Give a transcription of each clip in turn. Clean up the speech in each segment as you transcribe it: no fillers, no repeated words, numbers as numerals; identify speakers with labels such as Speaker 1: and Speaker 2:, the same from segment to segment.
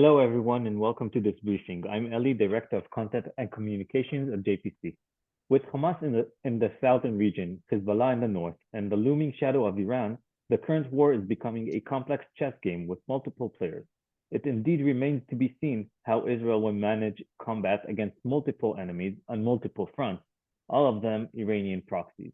Speaker 1: Hello, everyone, and welcome to this briefing. I'm Eli, Director of Content and Communications at JPC. With Hamas in the southern region, Hezbollah in the north, and the looming shadow of Iran, the current war is becoming a complex chess game with multiple players. It indeed remains to be seen how Israel will manage combat against multiple enemies on multiple fronts, all of them Iranian proxies.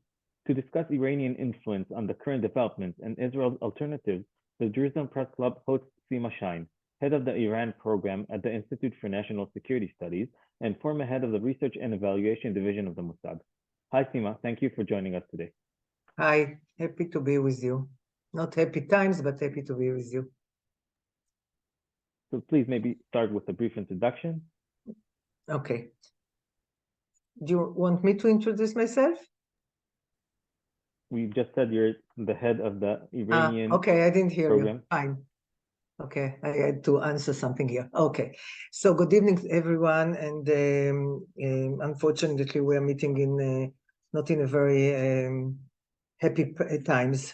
Speaker 1: To discuss Iranian influence on the current developments and Israel's alternatives, the Jerusalem Press Club hosts Sima Shine, head of the Iran program at the Institute for National Security Studies, and former head of the Research and Evaluation Division of the Mossad. Hi, Sima. Thank you for joining us today.
Speaker 2: Hi, happy to be with you. Not happy times, but happy to be with you.
Speaker 1: So please maybe start with a brief introduction.
Speaker 2: Okay. Do you want me to introduce myself?
Speaker 1: We just said you're the head of the Iranian
Speaker 2: okay, I didn't hear
Speaker 1: program.
Speaker 2: you. Fine. Okay, I had to answer something here. Okay, so good evening, everyone. And unfortunately, we are meeting in not in a very happy times.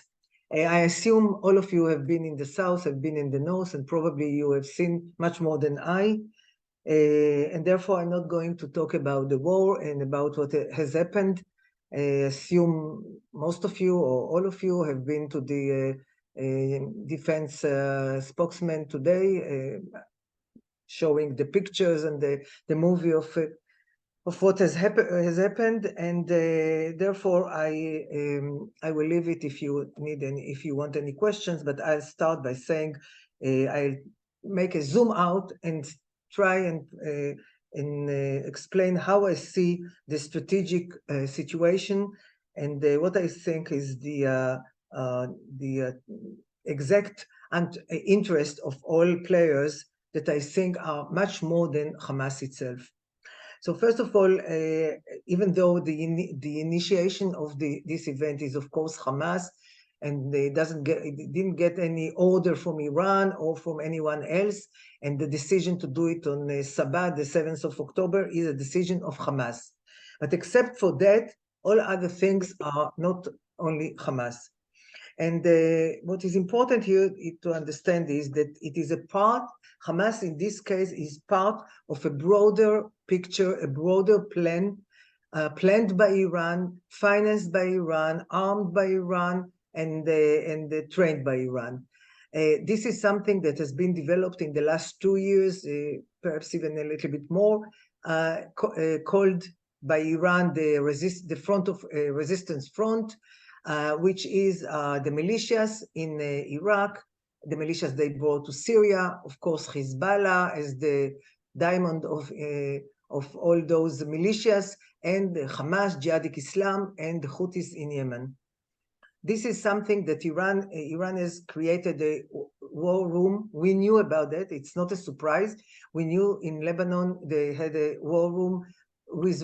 Speaker 2: I assume all of you have been in the south, have been in the north, and probably you have seen much more than I. And therefore, I'm not going to talk about the war and about what has happened. I assume most of you or all of you have been to the defense spokesman today, showing the pictures and the movie of what has happened, and therefore I will leave it if you need if you want any questions. But I'll start by saying I'll make a zoom out and try and explain how I see the strategic situation and what I think is the exact interest of all players that I think are much more than Hamas itself. So first of all, even though the initiation of this event is of course Hamas, and it didn't get any order from Iran or from anyone else, and the decision to do it on Sabbath, the 7th of October, is a decision of Hamas. But except for that, all other things are not only Hamas. And what is important here to understand is that it is a part, Hamas in this case is part of a broader picture, a broader plan, planned by Iran, financed by Iran, armed by Iran, and trained by Iran. This is something that has been developed in the last 2 years, perhaps even a little bit more, called by Iran the Front of Resistance Front, which is the militias in Iraq, the militias they brought to Syria, of course Hezbollah as the diamond of all those militias, and Hamas, Jihadic Islam, and the Houthis in Yemen. This is something that Iran has created a war room. We knew about that. It's not a surprise. We knew in Lebanon they had a war room with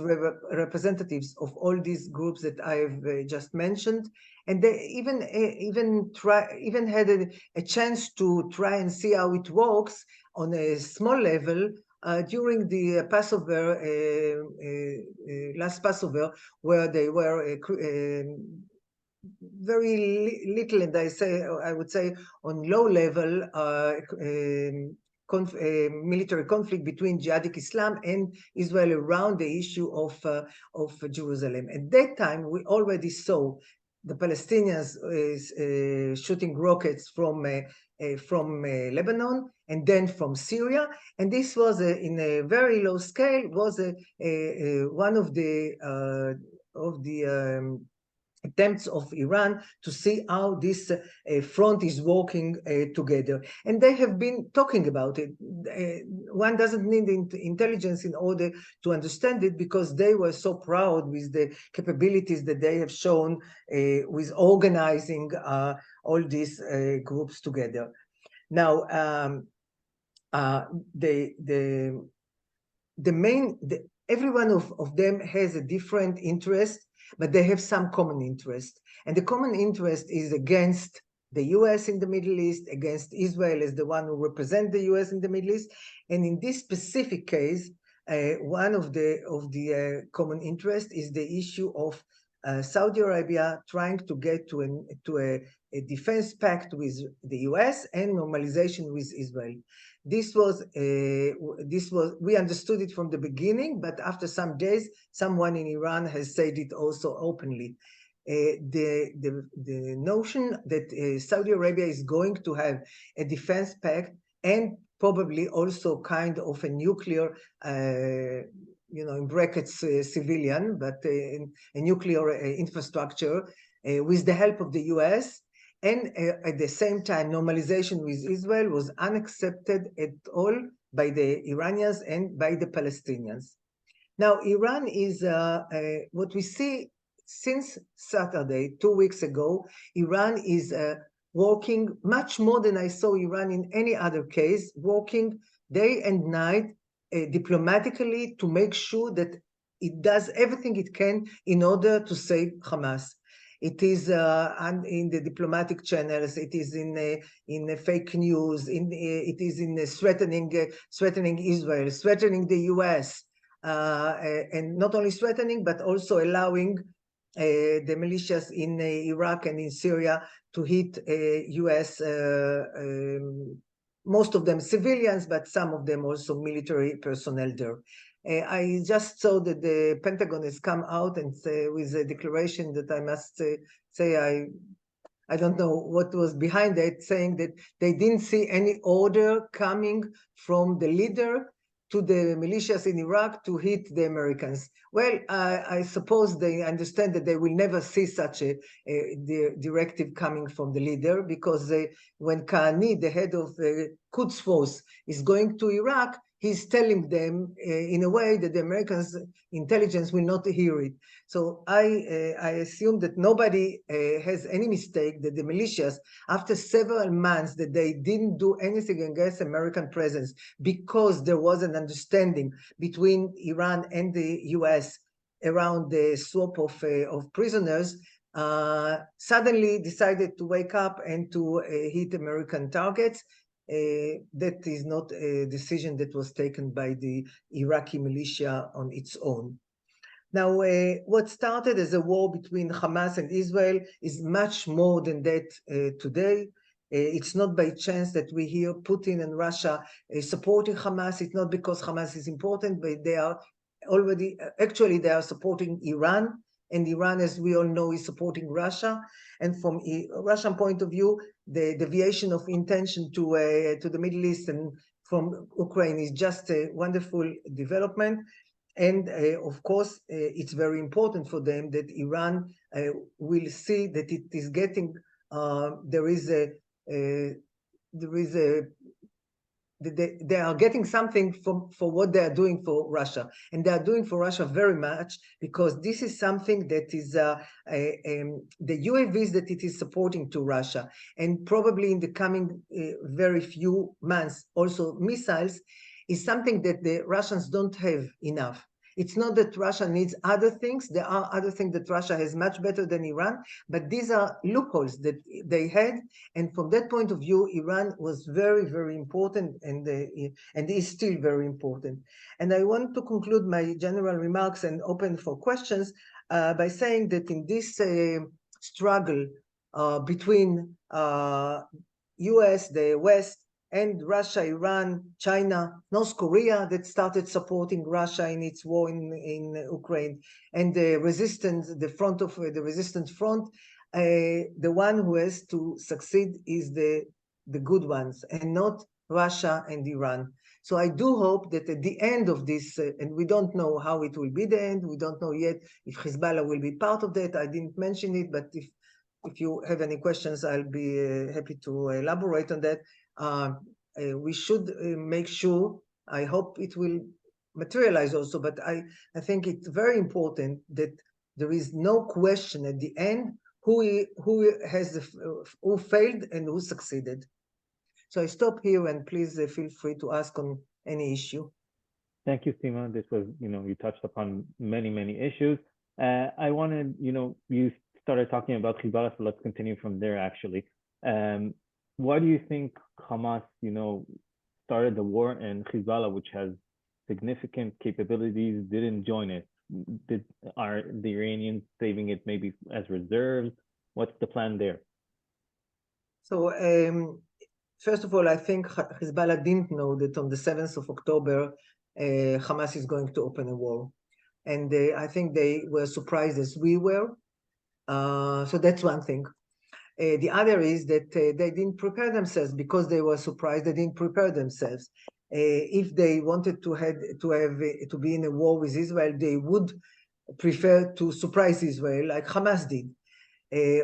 Speaker 2: representatives of all these groups that I have just mentioned, and they even had a chance to try and see how it works on a small level during the Passover, last Passover, where they were very little, and I would say on low level, military conflict between Jihadic Islam and Israel around the issue of Jerusalem. At that time, we already saw the Palestinians shooting rockets from Lebanon and then from Syria, and this was in a very low scale. Was one of the attempts of Iran to see how this front is working together. And they have been talking about it. One doesn't need intelligence in order to understand it, because they were so proud with the capabilities that they have shown with organizing all these groups together. Now, every one of them has a different interest, but they have some common interest. And the common interest is against the US in the Middle East, against Israel as the one who represents the US in the Middle East. And in this specific case, one of the common interest is the issue of Saudi Arabia trying to get to a defense pact with the US and normalization with Israel. This was we understood it from the beginning, but after some days, someone in Iran has said it also openly. The notion that Saudi Arabia is going to have a defense pact and probably also kind of a nuclear, in brackets, civilian, but a nuclear infrastructure with the help of the US, and at the same time, normalization with Israel was unaccepted at all by the Iranians and by the Palestinians. Now, Iran is what we see since Saturday, 2 weeks ago. Iran is working much more than I saw Iran in any other case, working day and night diplomatically to make sure that it does everything it can in order to save Hamas. It is in the diplomatic channels. It is in fake news. It is in threatening Israel, threatening the U.S., and not only threatening but also allowing the militias in Iraq and in Syria to hit U.S. Most of them civilians, but some of them also military personnel there. I just saw that the Pentagon has come out and with a declaration that I must say I don't know what was behind it, saying that they didn't see any order coming from the leader to the militias in Iraq to hit the Americans. Well, I suppose they understand that they will never see such a directive coming from the leader, because when Kahani, the head of Quds Force, is going to Iraq, he's telling them in a way that the Americans' intelligence will not hear it. So I assume that nobody has any mistake that the militias, after several months that they didn't do anything against American presence because there was an understanding between Iran and the US around the swap of prisoners, suddenly decided to wake up and to hit American targets. That is not a decision that was taken by the Iraqi militia on its own. Now, what started as a war between Hamas and Israel is much more than that today. It's not by chance that we hear Putin and Russia supporting Hamas. It's not because Hamas is important, but they are already, actually they are supporting Iran, and Iran, as we all know, is supporting Russia. And from a Russian point of view, the deviation of intention to the Middle East and from Ukraine is just a wonderful development. And of course, it's very important for them that Iran will see that it is getting, they are getting something for what they are doing for Russia. And they are doing for Russia very much, because this is something that is the UAVs that it is supporting to Russia. And probably in the coming very few months, also missiles, is something that the Russians don't have enough. It's not that Russia needs other things. There are other things that Russia has much better than Iran, but these are loopholes that they had. And from that point of view, Iran was very, very important, and is still very important. And I want to conclude my general remarks and open for questions by saying that in this struggle between US, the West, and Russia, Iran, China, North Korea, that started supporting Russia in its war in Ukraine, and the resistance, the front of the resistance front, the one who has to succeed is the good ones, and not Russia and Iran. So I do hope that at the end of this, and we don't know how it will be the end, we don't know yet if Hezbollah will be part of that. I didn't mention it, but if you have any questions, I'll be happy to elaborate on that. We should make sure, I hope it will materialize also, but I think it's very important that there is no question at the end who failed and who succeeded. So I stop here, and please feel free to ask on any issue.
Speaker 1: Thank you, Sima. This was, you touched upon many, many issues. I wanted, you started talking about Hezbollah, so let's continue from there, actually. Why do you think Hamas, started the war, and Hezbollah, which has significant capabilities, didn't join it? Are the Iranians saving it maybe as reserves? What's the plan there?
Speaker 2: So first of all, I think Hezbollah didn't know that on the 7th of October, Hamas is going to open a war. And I think they were surprised as we were. So that's one thing. The other is that they didn't prepare themselves because they were surprised. They didn't prepare themselves. If they wanted to be in a war with Israel, they would prefer to surprise Israel like Hamas did.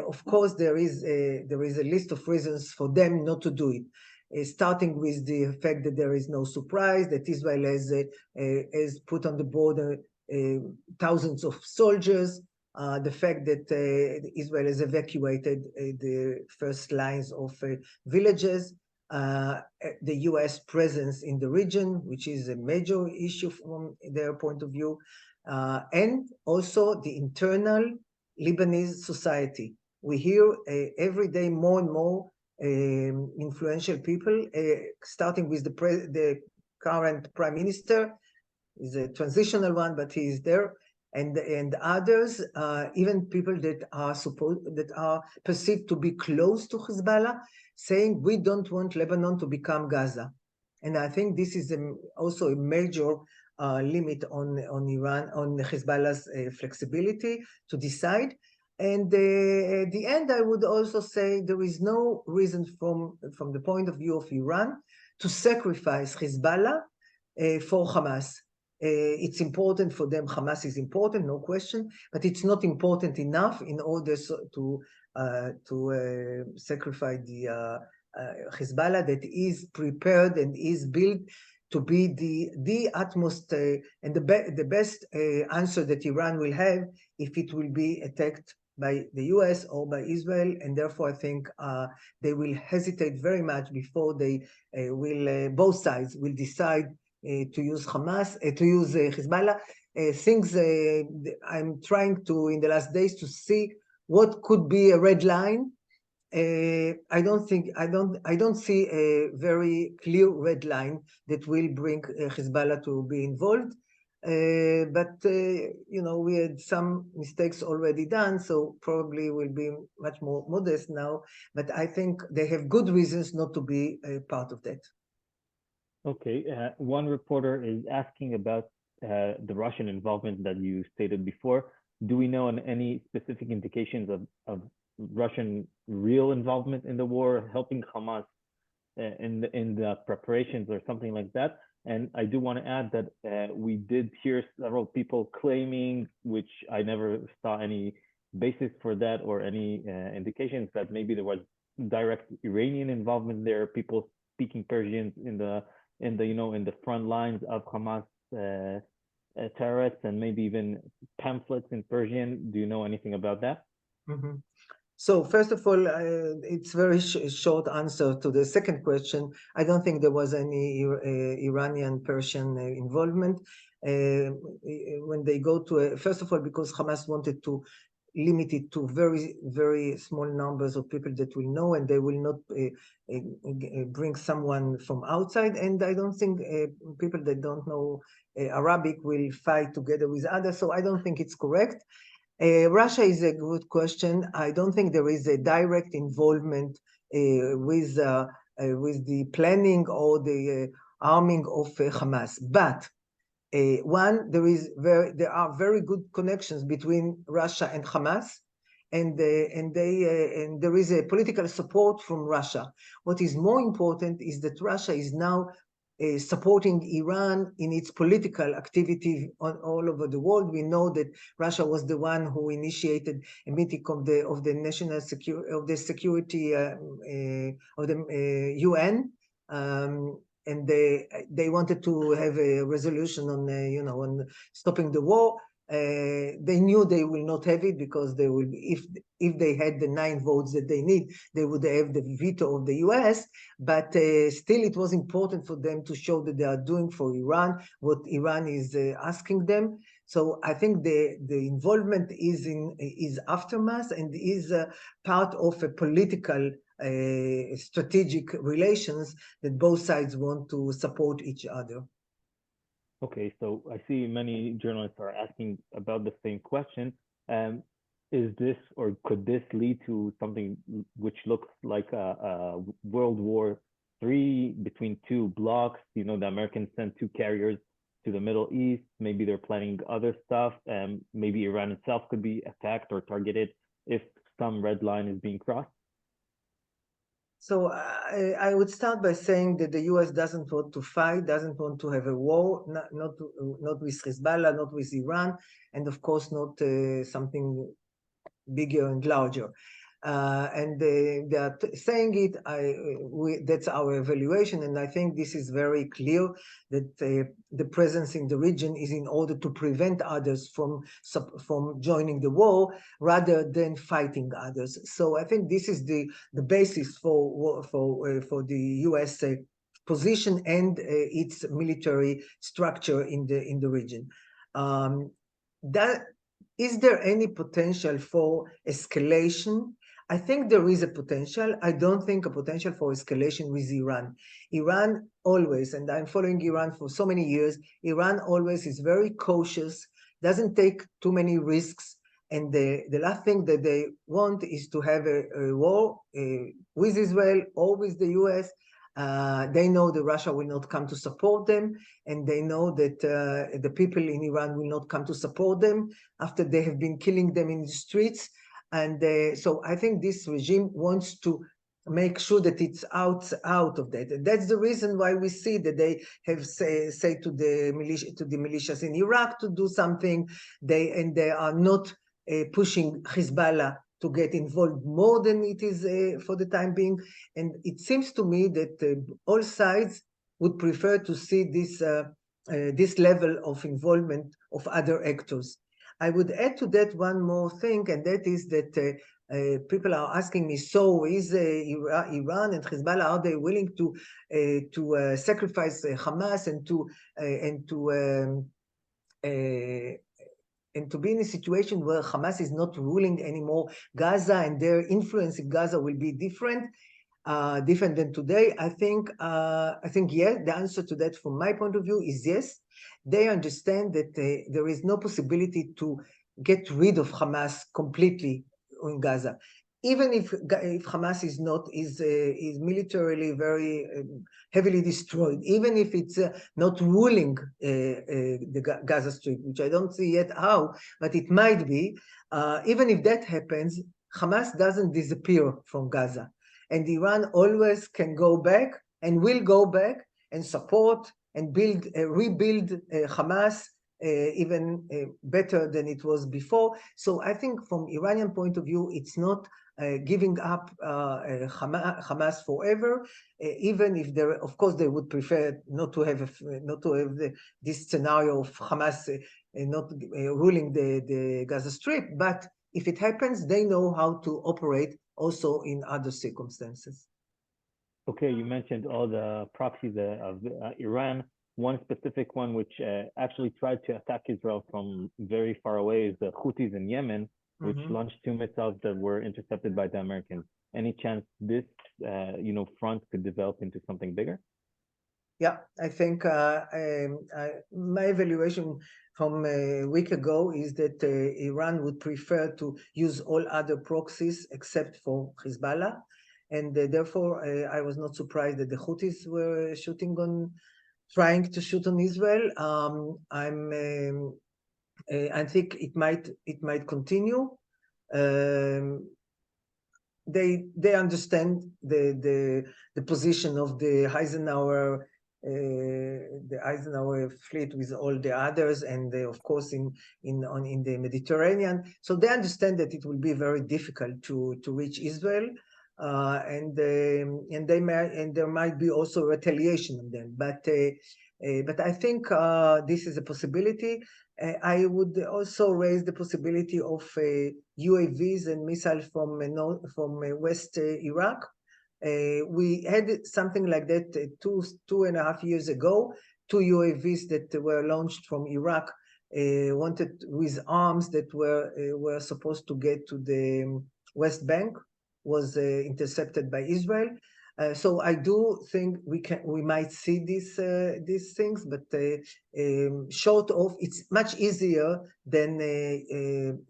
Speaker 2: Of course, there is a list of reasons for them not to do it. Starting with the fact that there is no surprise, that Israel has put on the border thousands of soldiers, the fact that Israel has evacuated the first lines of villages, the US presence in the region, which is a major issue from their point of view, and also the internal Lebanese society. We hear every day more and more influential people, starting with the current prime minister. He's a transitional one, but he is there, and others, even people that are perceived to be close to Hezbollah, saying we don't want Lebanon to become Gaza. And I think this is also a major limit on Iran, on Hezbollah's flexibility to decide. And at the end, I would also say there is no reason from the point of view of Iran to sacrifice Hezbollah for Hamas. It's important for them. Hamas is important, no question, but it's not important enough in order to sacrifice the Hezbollah that is prepared and is built to be the utmost and the best answer that Iran will have if it will be attacked by the US or by Israel, and therefore I think they will hesitate very much before they both sides will decide to use Hamas, to use Hezbollah. Things I'm trying to in the last days to see what could be a red line. I don't see a very clear red line that will bring Hezbollah to be involved. But we had some mistakes already done, so probably will be much more modest now. But I think they have good reasons not to be a part of that.
Speaker 1: Okay, one reporter is asking about the Russian involvement that you stated before. Do we know on any specific indications of Russian real involvement in the war, helping Hamas in the preparations or something like that? And I do want to add that we did hear several people claiming, which I never saw any basis for that or any indications that maybe there was direct Iranian involvement there, people speaking Persian in the front lines of Hamas terrorists, and maybe even pamphlets in Persian. Do you know anything about that?
Speaker 2: Mm-hmm. So first of all, it's very short answer to the second question. I don't think there was any Iranian Persian involvement. When they go to first of all, because Hamas wanted to limit it to very, very small numbers of people that will know, and they will not bring someone from outside. And I don't think people that don't know Arabic will fight together with others. So I don't think it's correct. Russia is a good question. I don't think there is a direct involvement with the planning or the arming of Hamas. But one, there are very good connections between Russia and Hamas, and there is a political support from Russia. What is more important is that Russia is now supporting Iran in its political activity all over the world. We know that Russia was the one who initiated a meeting of the national security of the UN, and they wanted to have a resolution on on stopping the war. They knew they will not have it because they will, if they had the 9 votes that they need, they would have the veto of the US. But still, it was important for them to show that they are doing for Iran what Iran is asking them. So I think the involvement is aftermath and is part of a political strategic relations that both sides want to support each other.
Speaker 1: Okay, so I see many journalists are asking about the same question. Um, is this or could this lead to something which looks like a World War III between two blocks? You know, the Americans sent two carriers to the Middle East. Maybe they're planning other stuff. Maybe Iran itself could be attacked or targeted if some red line is being crossed.
Speaker 2: So I would start by saying that the US doesn't want to fight, doesn't want to have a war, not with Hezbollah, not with Iran, and of course not something bigger and larger. And they are saying it, that's our evaluation, and I think this is very clear that the presence in the region is in order to prevent others from joining the war rather than fighting others. So I think this is the basis for the US position and its military structure in the region. That is there any potential for escalation? I think there is a potential. I don't think a potential for escalation with Iran. Iran always, and I'm following Iran for so many years, Iran always is very cautious, doesn't take too many risks, and the last thing that they want is to have a war with Israel or with the US. They know that Russia will not come to support them, and they know that the people in Iran will not come to support them after they have been killing them in the streets. And so I think this regime wants to make sure that it's out of that. And that's the reason why we see that they have say to the militias in Iraq to do something. They are not pushing Hezbollah to get involved more than it is for the time being. And it seems to me that all sides would prefer to see this level of involvement of other actors. I would add to that one more thing, and that is that people are asking me, so is Iran and Hezbollah, are they willing to sacrifice Hamas and to be in a situation where Hamas is not ruling anymore Gaza, and their influence in Gaza will be different than today? I think yes. The answer to that, from my point of view, is yes. They understand that there is no possibility to get rid of Hamas completely in Gaza, even if Hamas is militarily very heavily destroyed, even if it's not ruling the Gaza Strip, which I don't see yet how, but it might be. Even if that happens, Hamas doesn't disappear from Gaza. And Iran always can go back and will go back and support and rebuild Hamas even better than it was before. So I think from Iranian point of view, it's not giving up Hamas forever, even if of course, they would prefer not to have this scenario of Hamas not ruling the Gaza Strip. But if it happens, they know how to operate also in other circumstances.
Speaker 1: Okay, you mentioned all the proxies of Iran. One specific one which actually tried to attack Israel from very far away is the Houthis in Yemen, which launched two missiles that were intercepted by the Americans. Any chance this, front could develop into something bigger?
Speaker 2: Yeah, I think my evaluation from a week ago is that Iran would prefer to use all other proxies except for Hezbollah. And therefore, I was not surprised that the Houthis were trying to shoot on Israel. I think it might continue. They understand the position of the Eisenhower fleet with all the others, and of course in the Mediterranean. So they understand that it will be very difficult to reach Israel, and there might be also retaliation on them. But I think this is a possibility. I would also raise the possibility of UAVs and missiles from West Iraq. We had something like that 2.5 years ago. 2 UAVs that were launched from Iraq, wanted with arms that were supposed to get to the West Bank, was intercepted by Israel. So I do think we might see these things, but short of, it's much easier than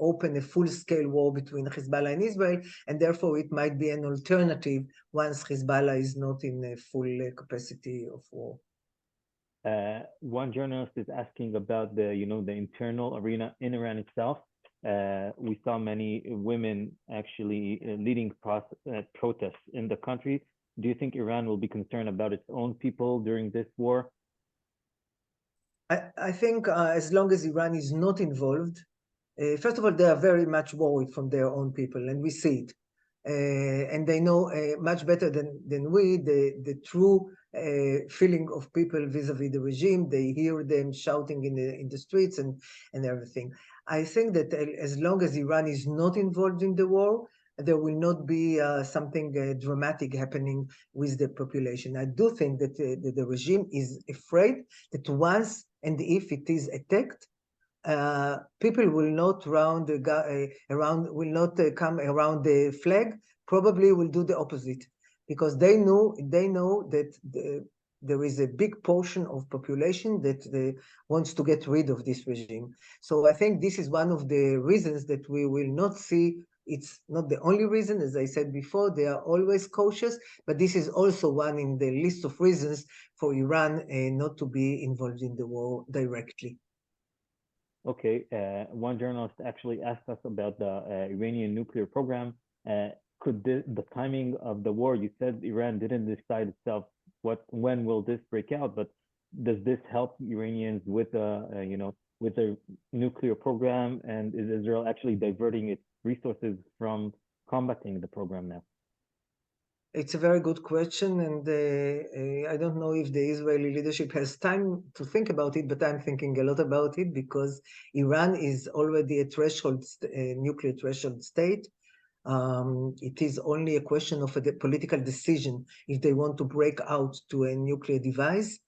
Speaker 2: open a full-scale war between Hezbollah and Israel, and therefore it might be an alternative once Hezbollah is not in a full capacity of war.
Speaker 1: One journalist is asking about the internal arena in Iran itself. We saw many women actually leading protests in the country. Do you think Iran will be concerned about its own people during this war?
Speaker 2: I think as long as Iran is not involved, first of all, they are very much worried from their own people, and we see it. And they know much better than we the true feeling of people vis-a-vis the regime. They hear them shouting in the streets and everything. I think that as long as Iran is not involved in the war, there will not be something dramatic happening with the population. I do think that the regime is afraid that once and if it is attacked, people will not will not come around the flag. Probably will do the opposite, because they know that there is a big portion of population that wants to get rid of this regime. So I think this is one of the reasons that we will not see. It's not the only reason, as I said before, they are always cautious, but this is also one in the list of reasons for Iran not to be involved in the war directly.
Speaker 1: Okay, one journalist actually asked us about the Iranian nuclear program. Could the timing of the war, you said Iran didn't decide itself when will this break out, but does this help Iranians with with their nuclear program, and is Israel actually diverting its resources from combating the program now?
Speaker 2: It's a very good question, and I don't know if the Israeli leadership has time to think about it, but I'm thinking a lot about it because Iran is already a nuclear threshold state. It is only a question of a political decision if they want to break out to a nuclear device.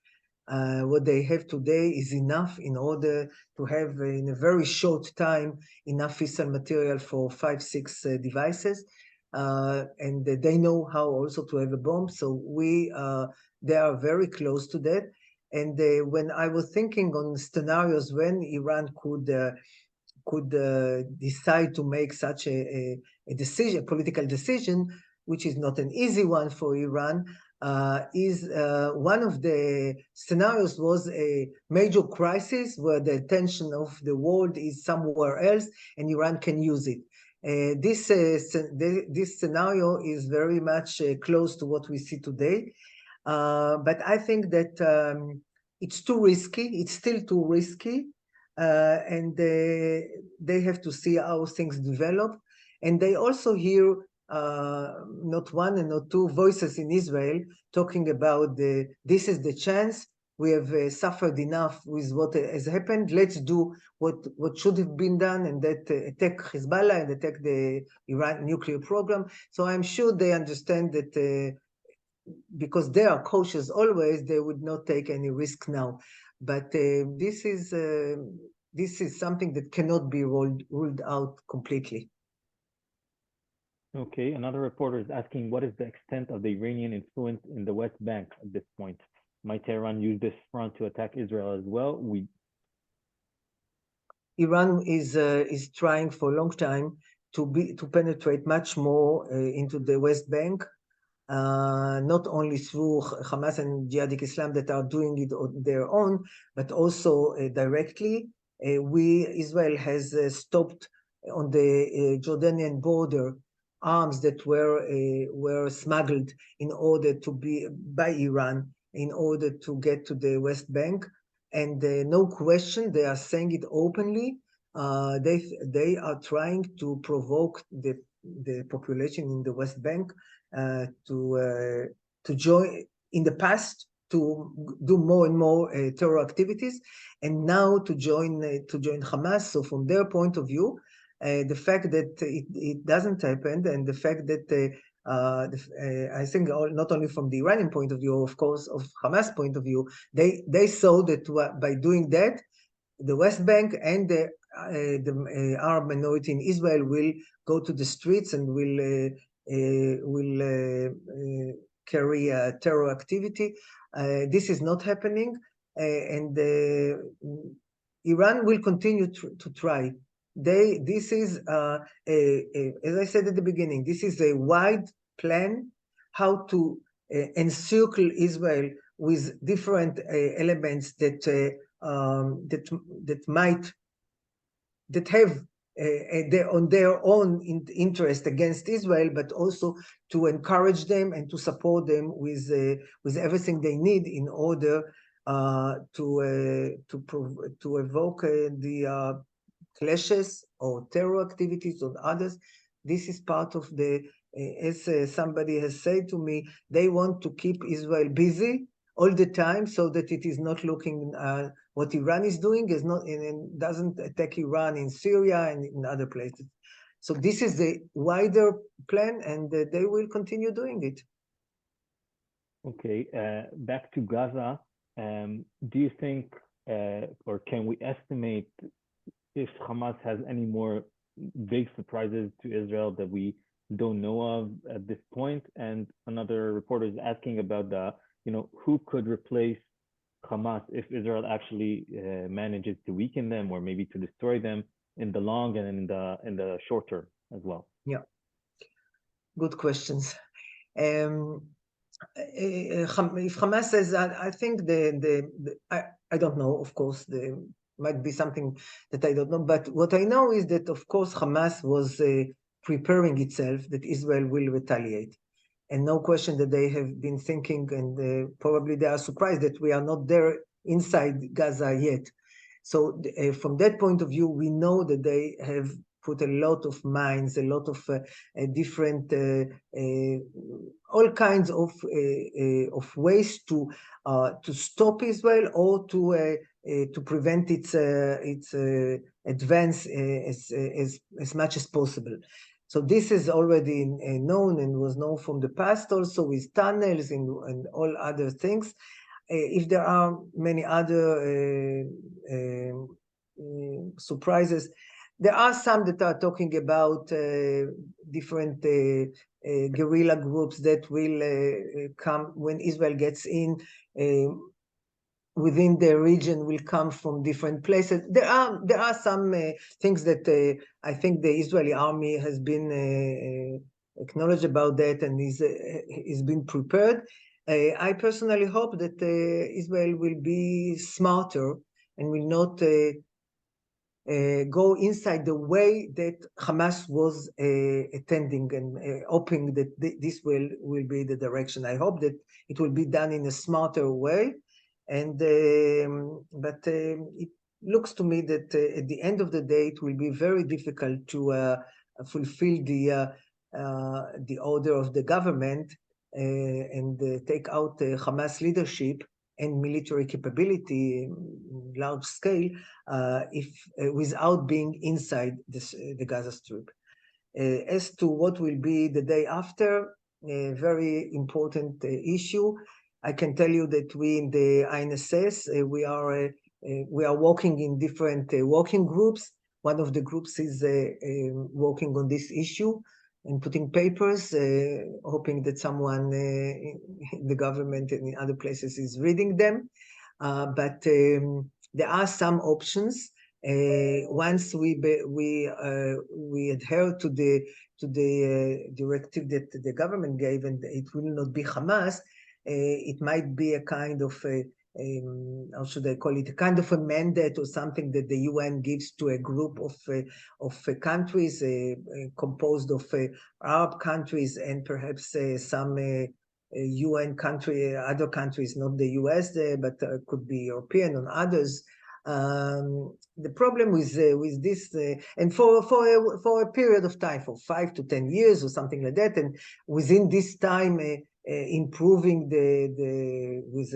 Speaker 2: What they have today is enough in order to have, in a very short time, enough fissile material for 5-6 devices. And they know how also to have a bomb. So they are very close to that. And when I was thinking on scenarios when Iran could decide to make such a political decision, which is not an easy one for Iran, is one of the scenarios was a major crisis where the attention of the world is somewhere else and Iran can use it. This scenario is very much close to what we see today, but I think that it's too risky. It's still too risky, and they have to see how things develop. And they also hear not one and not two voices in Israel talking about this is the chance. We have suffered enough with what has happened. Let's do what should have been done, and that attack Hezbollah and attack the Iran nuclear program. So I'm sure they understand that because they are cautious always, they would not take any risk now. But this is something that cannot be ruled out completely.
Speaker 1: Okay, another reporter is asking, what is the extent of the Iranian influence in the West Bank at this point? Might Tehran use this front to attack Israel as well?
Speaker 2: Iran is trying for a long time to penetrate much more into the West Bank, not only through Hamas and Jihadi Islam that are doing it on their own, but also directly. Israel has stopped on the Jordanian border arms that were smuggled in order to be by Iran in order to get to the West Bank, and no question they are saying it openly. They are trying to provoke the population in the West Bank to join in the past to do more and more terror activities, and now to join Hamas. So from their point of view, the fact that it doesn't happen, and the fact that I think not only from the Iranian point of view, of course, of Hamas point of view, they saw that by doing that, the West Bank and the Arab minority in Israel will go to the streets and will carry terror activity. This is not happening, and Iran will continue to try. This is, as I said at the beginning, this is a wide plan how to encircle Israel with different elements that have on their own interest against Israel, but also to encourage them and to support them with everything they need in order to evoke the clashes or terror activities or others. This is part of the, as somebody has said to me, they want to keep Israel busy all the time so that it is not looking what Iran is doing is not and doesn't attack Iran in Syria and in other places. So this is the wider plan, and they will continue doing it.
Speaker 1: Okay, back to Gaza. Do you think, or can we estimate if Hamas has any more big surprises to Israel that we don't know of at this point? And another reporter is asking about who could replace Hamas if Israel actually manages to weaken them or maybe to destroy them in the long and in the short term as well.
Speaker 2: Yeah, good questions. If Hamas says that, I think I don't know, of course, there might be something that I don't know, but what I know is that, of course, Hamas was preparing itself that Israel will retaliate. And no question that they have been thinking, and probably they are surprised that we are not there inside Gaza yet. So from that point of view, we know that they have put a lot of mines, a lot of different, all kinds of ways to stop Israel or to prevent its advance as much as possible. So this is already known and was known from the past also with tunnels and all other things. If there are many other surprises, there are some that are talking about different guerrilla groups that will come when Israel gets in. Within the region will come from different places. There are some things that I think the Israeli army has been acknowledged about that and is been prepared. I personally hope that Israel will be smarter and will not go inside the way that Hamas was attending and hoping that this will be the direction. I hope that it will be done in a smarter way. And but it looks to me that at the end of the day, it will be very difficult to fulfill the order of the government and take out Hamas leadership and military capability, large scale, if without being inside the Gaza Strip. As to what will be the day after, a very important issue. I can tell you that we in the INSS, we are working in different working groups. One of the groups is working on this issue and putting papers, hoping that someone in the government and in other places is reading them. But there are some options. Once we adhere to the directive that the government gave, and it will not be Hamas, it might be a kind of how should I call it, a kind of a mandate or something that the UN gives to a group of countries composed of Arab countries and perhaps some UN country, other countries, not the US, but could be European and others. The problem with this, and for a period of time, for 5 to 10 years or something like that, and within this time, improving with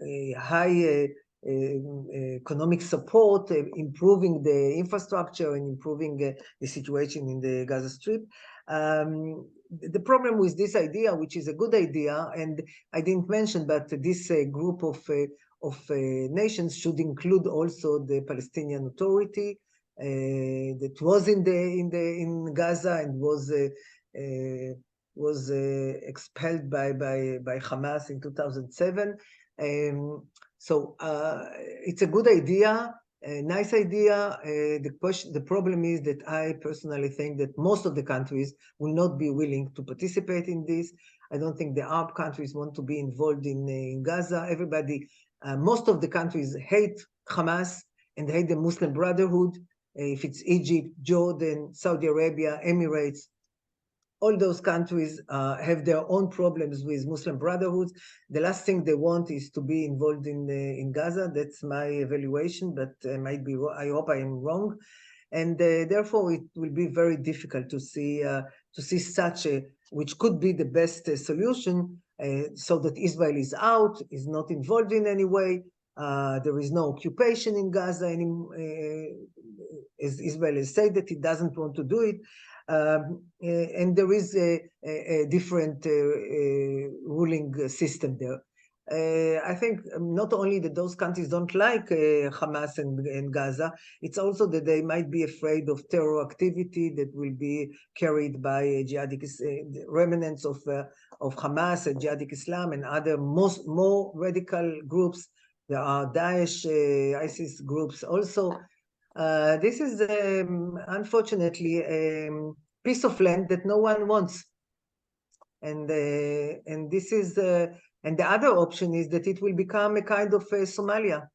Speaker 2: a high economic support, improving the infrastructure and improving the situation in the Gaza Strip. The problem with this idea, which is a good idea, and I didn't mention, but this group of nations should include also the Palestinian Authority that was in Gaza and was was expelled by Hamas in 2007. So it's a good idea, a nice idea. The problem is that I personally think that most of the countries will not be willing to participate in this. I don't think the Arab countries want to be involved in Gaza. Everybody, most of the countries hate Hamas and hate the Muslim Brotherhood. If it's Egypt, Jordan, Saudi Arabia, Emirates, all those countries have their own problems with Muslim Brotherhoods. The last thing they want is to be involved in Gaza. That's my evaluation, but might be. I hope I am wrong. And therefore, it will be very difficult to see such a, which could be the best solution, so that Israel is out, is not involved in any way. There is no occupation in Gaza anymore, as Israel has said that it doesn't want to do it. And there is a different ruling system there. I think not only that those countries don't like Hamas and Gaza, it's also that they might be afraid of terror activity that will be carried by jihadist remnants of Hamas and Jihadist Islam and other more radical groups. There are Daesh, ISIS groups also. This is unfortunately a piece of land that no one wants, and this is and the other option is that it will become a kind of Somalia,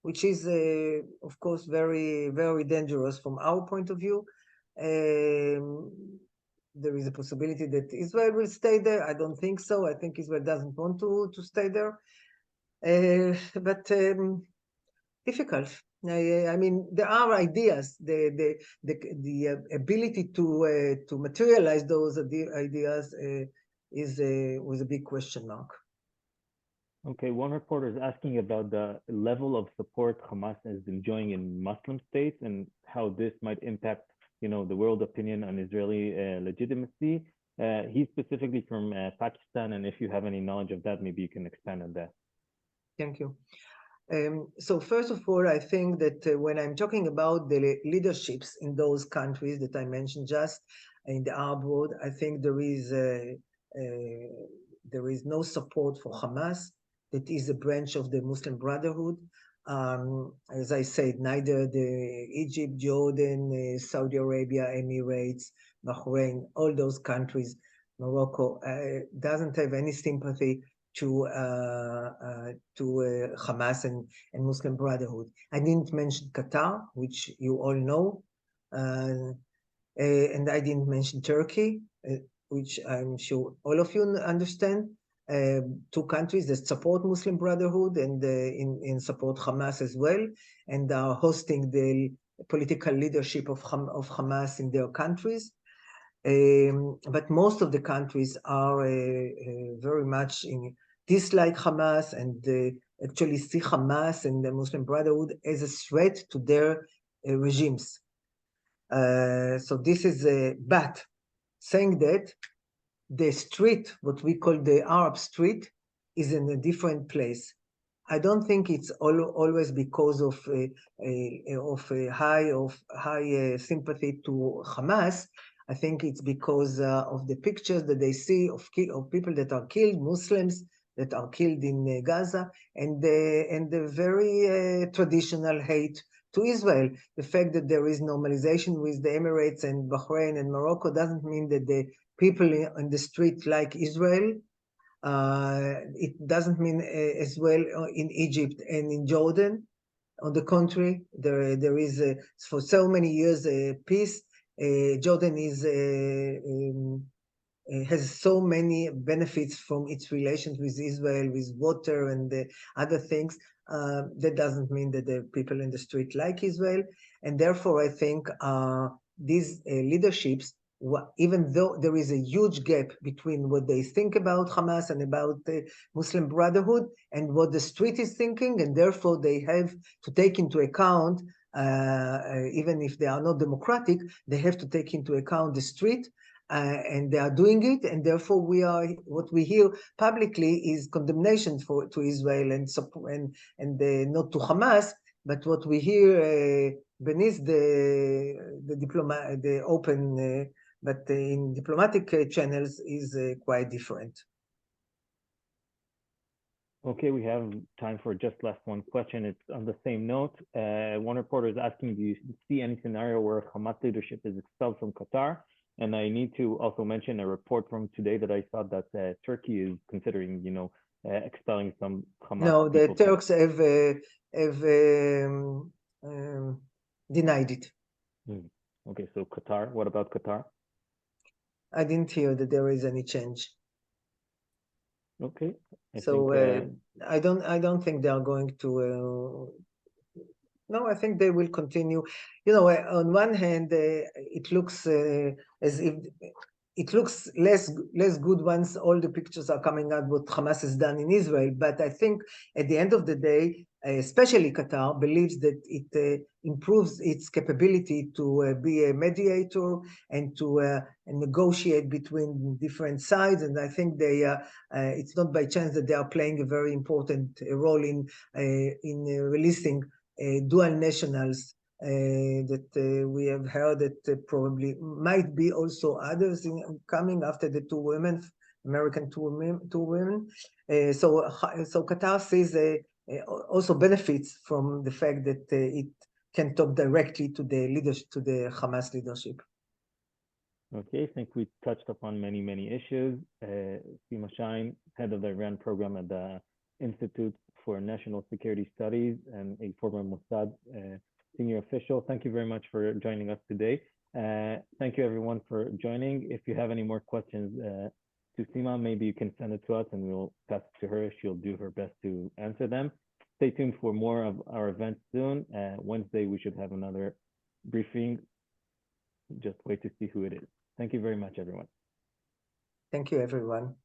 Speaker 2: which is of course very, very dangerous from our point of view. There is a possibility that Israel will stay there. I don't think so. I think Israel doesn't want to stay there, but difficult. I mean, there are ideas. The ability to materialize those ideas was a big question mark.
Speaker 1: Okay, one reporter is asking about the level of support Hamas is enjoying in Muslim states and how this might impact, the world opinion on Israeli legitimacy. He's specifically from Pakistan, and if you have any knowledge of that, maybe you can expand on that.
Speaker 2: Thank you. So first of all, I think that when I'm talking about the leaderships in those countries that I mentioned just in the Arab world, I think there is no support for Hamas. That is a branch of the Muslim Brotherhood. As I said, neither the Egypt, Jordan, Saudi Arabia, Emirates, Bahrain, all those countries, Morocco, doesn't have any sympathy to Hamas and Muslim Brotherhood. I didn't mention Qatar, which you all know, and I didn't mention Turkey, which I'm sure all of you understand. Two countries that support Muslim Brotherhood and in support Hamas as well, and are hosting the political leadership of Hamas in their countries. But most of the countries are very much dislike Hamas and actually see Hamas and the Muslim Brotherhood as a threat to their regimes. So this is but saying that, the street, what we call the Arab street, is in a different place. I don't think it's always because of high sympathy to Hamas. I think it's because of the pictures that they see of people that are killed, Muslims that are killed in Gaza, and the very traditional hate to Israel. The fact that there is normalization with the Emirates and Bahrain and Morocco doesn't mean that the people on the street like Israel. It doesn't mean as well in Egypt and in Jordan. On the contrary, there is for so many years peace. Jordan has so many benefits from its relations with Israel, with water and other things. That doesn't mean that the people in the street like Israel, and therefore I think these leaderships, even though there is a huge gap between what they think about Hamas and about the Muslim Brotherhood and what the street is thinking, and therefore they have to take into account, even if they are not democratic, they have to take into account the street, and they are doing it, and therefore what we hear publicly is condemnation to Israel and not to Hamas, but what we hear beneath the open but in diplomatic channels is quite different.
Speaker 1: Okay, we have time for just last one question. It's on the same note. One reporter is asking, do you see any scenario where Hamas leadership is expelled from Qatar? And I need to also mention a report from today that I saw that Turkey is considering, expelling some Hamas
Speaker 2: No, the
Speaker 1: people.
Speaker 2: Turks have denied it.
Speaker 1: Okay, so Qatar, what about Qatar?
Speaker 2: I didn't hear that there is any change.
Speaker 1: Okay,
Speaker 2: I don't think they are going to. No, I think they will continue. On one hand, it looks as if it looks less good once all the pictures are coming out what Hamas has done in Israel. But I think at the end of the day, especially Qatar believes that it improves its capability to be a mediator and to negotiate between different sides. And I think it's not by chance that they are playing a very important role in releasing dual nationals that we have heard that probably might be also others coming after the two women, American two women. So Qatar sees also benefits from the fact that it can talk directly to the leadership, to the Hamas leadership.
Speaker 1: Okay, I think we touched upon many issues. Sima Shine, head of the Iran program at the Institute for National Security Studies and a former Mossad senior official. Thank you very much for joining us today. Thank you everyone for joining. If you have any more questions to Sima, maybe you can send it to us and we'll pass it to her. She'll do her best to answer them. Stay tuned for more of our events soon. Wednesday, we should have another briefing. Just wait to see who it is. Thank you very much, everyone.
Speaker 2: Thank you, everyone.